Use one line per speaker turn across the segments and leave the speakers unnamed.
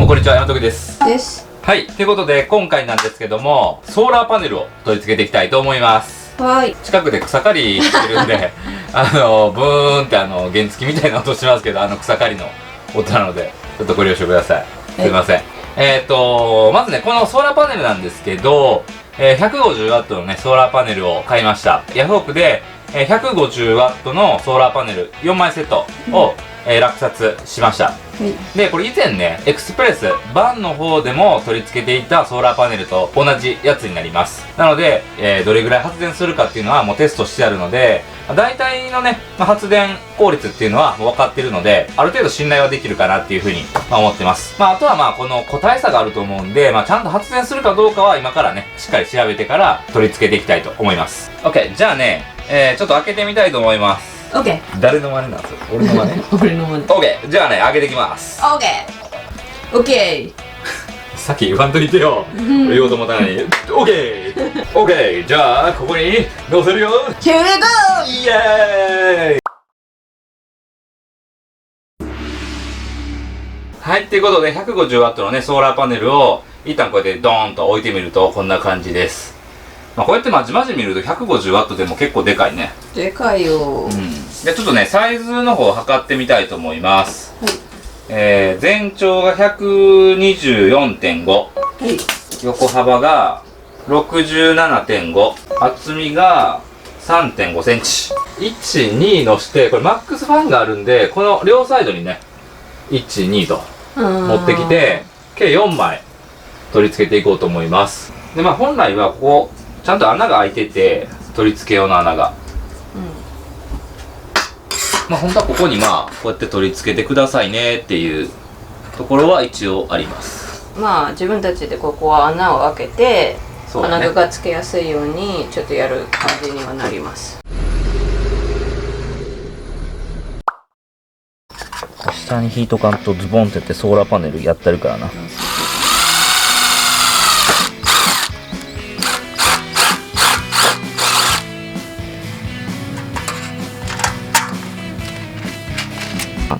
もこんにちは、山徳です。はい、ということで今回なんですけども、ソーラーパネルを取り付けていきたいと思います。はい。近くで草刈りしてるんで、ブーンって原付みたいな音しますけど、草刈りの音なので、ちょっとご了承ください。すいません。まずね、このソーラーパネルなんですけど、150W のね、ソーラーパネルを買いました。ヤフオクで、150W のソーラーパネル4枚セットを、落札しました。で、これ以前ね、エクスプレス、バンの方でも取り付けていたソーラーパネルと同じやつになります。なので、どれぐらい発電するかっていうのはもうテストしてあるので、大体のね、発電効率っていうのはもう分かってるので、ある程度信頼はできるかなっていうふうに思ってます。あとはこの個体差があると思うんで、ちゃんと発電するかどうかは今からね、しっかり調べてから取り付けていきたいと思います。OK、じゃあね、ちょっと開けてみたいと思います。
オッケー。
誰の真似なんですよ。俺の真似。
俺の真似。
オッケー。じゃあね、開けていきます。
オッケー。オッケ
ー。さっき言わんといてよ。言おうと思ったのに。オッケー。オッケー。じゃあここに乗せるよ。
Here we go。
イエーイ。はい、っていうことで 150W のねソーラーパネルを一旦こうやってドーンと置いてみるとこんな感じです。こうやってまじまじ見ると 150W でも結構でかいね。
でかいよ。
でちょっとねサイズの方を測ってみたいと思います。はい、全長が 124.5、はい、横幅が 67.5、厚みが 3.5 センチ。1、2のして、これマックスファンがあるんで、この両サイドにね、1、2と持ってきて、計4枚取り付けていこうと思います。で、本来はここ、ちゃんと穴が開いてて、取り付け用の穴が。本当はここにこうやって取り付けてくださいねっていうところは一応あります。
自分たちでここは穴を開けて、金具がつけやすいようにちょっとやる感じにはなります。
下にヒート管とズボンってやってソーラーパネルやってるからな。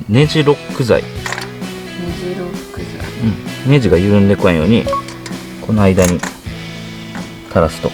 ネジロック剤。ネ
ジロック剤。
ネジが緩んでこないようにこの間に垂らすと。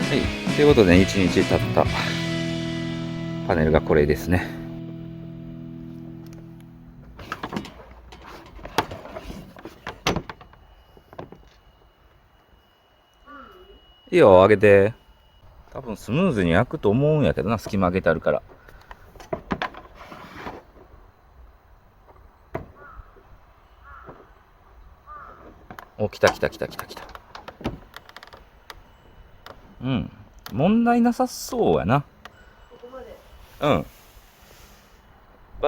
はい、ということで、1日経ったパネルがこれですね。いいよ、開けて。多分スムーズに開くと思うんやけどな、隙間開けてあるから。お、来た。問題なさそうやな。バ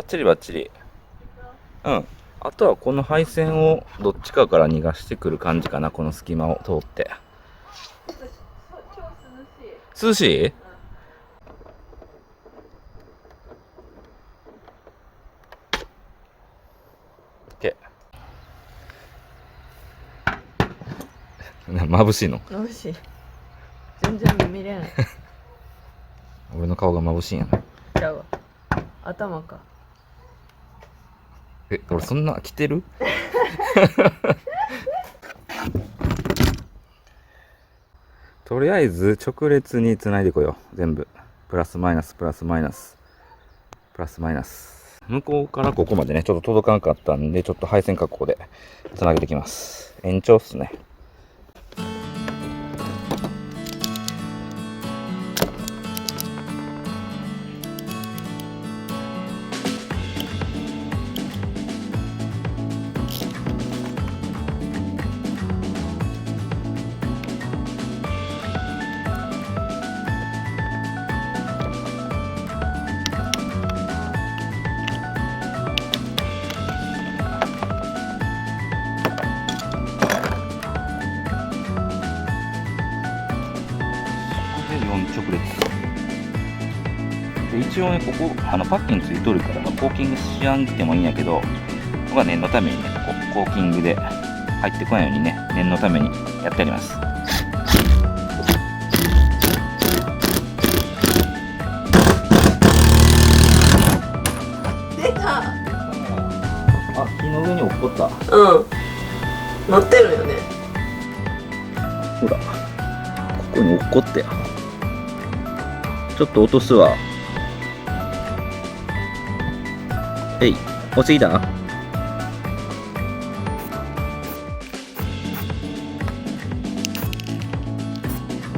ッチリ。あとはこの配線をどっちかから逃がしてくる感じかな、この隙間を通って。涼しい？眩しいの？
眩しい。全然見れない。
俺の顔が眩しいんやな。
ちゃうわ。頭か。
俺そんな着てる？とりあえず直列につないでこよう。全部プラスマイナス。向こうからここまでねちょっと届かなかったんで、ちょっと配線確保でつなげてきます。延長っすね。
オン直列で、一応ねここパッキンついとるから、コーキングしやんくてもいいんやけど、僕は念のためにねコーキングで入ってこないようにね、念のためにやってあります。
出た。
あ、木の上に落っこった。
うん、乗ってるよね。
ほら、ここに落っこってや。ちょっと落とすわ。えい、落ちてきた？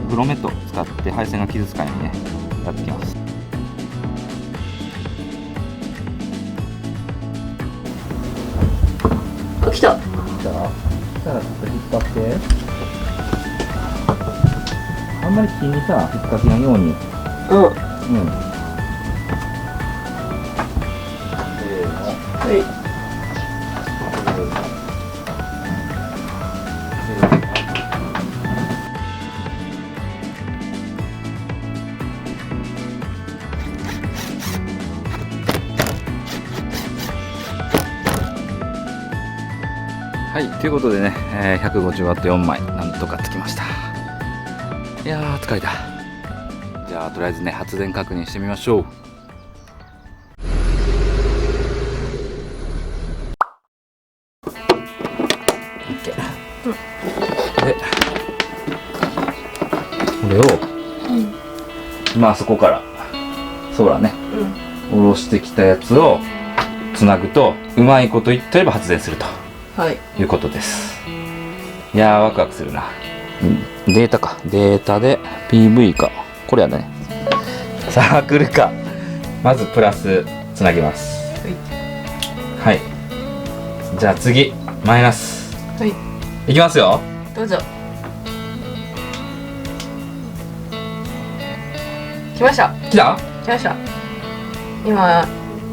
グロメット使って配線が傷つかないようにね、やっていきます。
あ、来た。
じゃあ、ちょっと引っ張って。あんまり木にさ、引っ掛けないように。
うん。
うん。
はい。
はい、ということでね、150W4 枚なんとかつきました。いやー疲れた。じゃあとりあえずね、発電確認してみましょう。で、これを、まあそこからそうだね、下ろしてきたやつをつなぐと、うまいこと言ってれば発電すると。
はい、
いうことです。いやーワクワクするな。データか、データで PV か、これやね。サークルか。まずプラスつなぎます。はい、じゃあ次マイナス。
はい、
いきますよ。
どうぞ。来ました。
来た？
来ました。今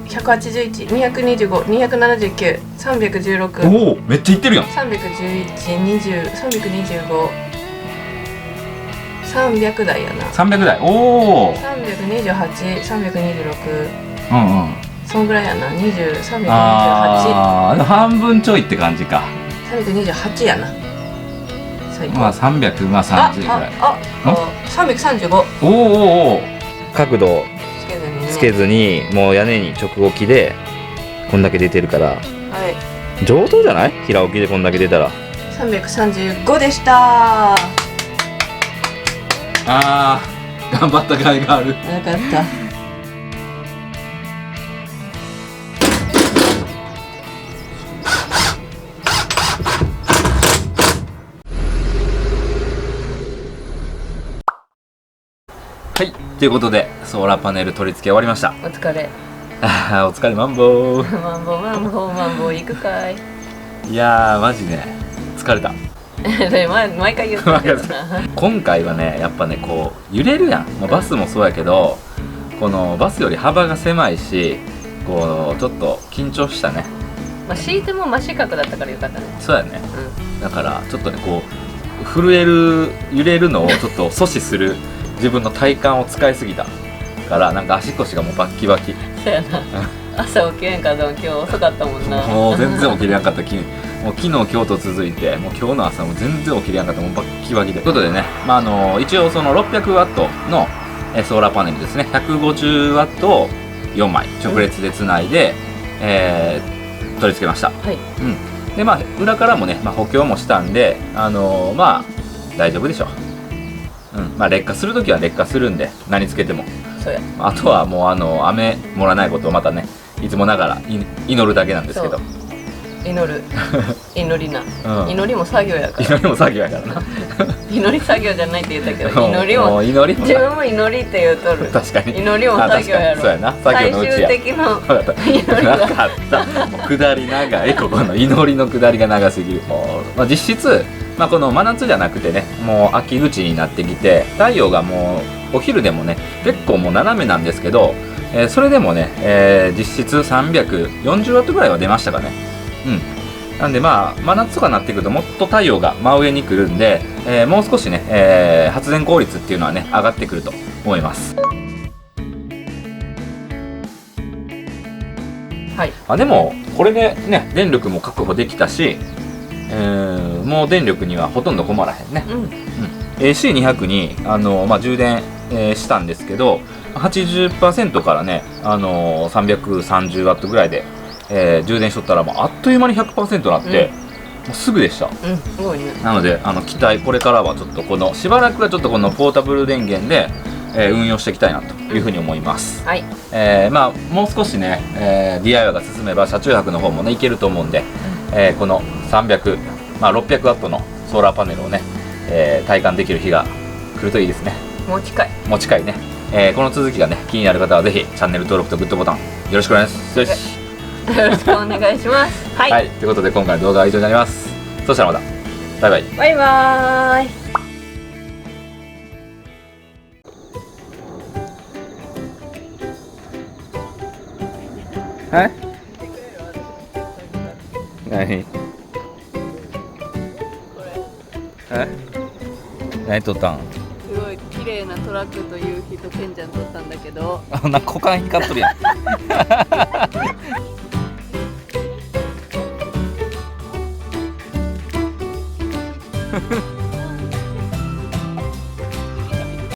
181、225、279、316。
おお、めっちゃいってるやん。
311、20、325、300台やな。
300台。おお。
328、326。
うんうん。
そんぐらいやな。20、328。
ああ、半分ちょいって感じか。
328やな。
まあ300、まあ30ぐらい。
335。
おおおお。角度つけずに、もう屋根に直置きでこんだけ出てるから、はい、上等じゃない？平置きでこんだけ出たら。
335でした。
あー、頑張った甲斐がある。
よかった。
はい、ということでソーラーパネル取り付け終わりました。
お疲れ。
お疲れマンボー。
マンボーマンボーマンボー行くかい。
いやーマジね疲れた。
毎回言ってるけどな。
今回はねやっぱねこう揺れるやん。まあ、バスもそうやけど、このバスより幅が狭いし、こうちょっと緊張したね。
まあシートも真四角だったからよかったね。
そうやね、だからちょっとねこう震える揺れるのをちょっと阻止する自分の体幹を使いすぎたからなんか足腰がもうバッキバキ。
そうやな。朝起きれんかったも今日遅かったもんな。
もう全然起きれなかった。もう昨日今日と続いてもう今日の朝も全然起きれなかった。もうバッキバキで。ということでね、まあ一応その 600W のソーラーパネルですね、150W を4枚直列でつないで、取り付けました。はい。でまあ裏からもね、まあ、補強もしたんでまあ大丈夫でしょう。まあ劣化するときは劣化するんで何つけても。そうや。あとはもう雨盛らないことをまたねいつもながら祈るだけなんですけど。
祈る。祈りな。祈りも作業やから。
祈りも作業やからな。
祈り作業じゃないって言ったけど、祈りも自分も祈りって言うとる。
確かに。
祈りも作業やろ。
そうやな。作業のうちや。
最終的の祈りが。
なかった。もう下り長い。ここの祈りの下りが長すぎる。まあ実質まあこの真夏じゃなくてね、もう秋口になってきて太陽がもうお昼でもね結構もう斜めなんですけど、それでもね、実質340ワットぐらいは出ましたかね。なんでまあ真夏とかになってくるともっと太陽が真上に来るんで、もう少しね、発電効率っていうのはね上がってくると思います。
はい、
でもこれでね電力も確保できたし、もう電力にはほとんど困らへんね。AC200 に充電、したんですけど 80% からね、330ワットぐらいで、充電しとったらもうあっという間に 100% になって、もうすぐでした。
すごいね。
なので期待、これからはちょっとこのしばらくはちょっとこのポータブル電源で、運用していきたいなというふうに思います。
はい。
まあもう少しね、DIY が進めば車中泊の方もねいけると思うんで、この300、600ワットのソーラーパネルをね、体感できる日が来るといいですね。
もう近い。
もう近いね。この続きがね気になる方はぜひチャンネル登録とグッドボタンよろしくお願いします。よし。
よろしくお願いします。はい。
はい。ということで今回の動画は以上になります。そしたらまた。バイバイ。
バイバーイ。
はい。何？何撮ったん？
すごい綺麗なトラックと夕日とケンちゃん撮ったんだけど。
股間光っとるやん。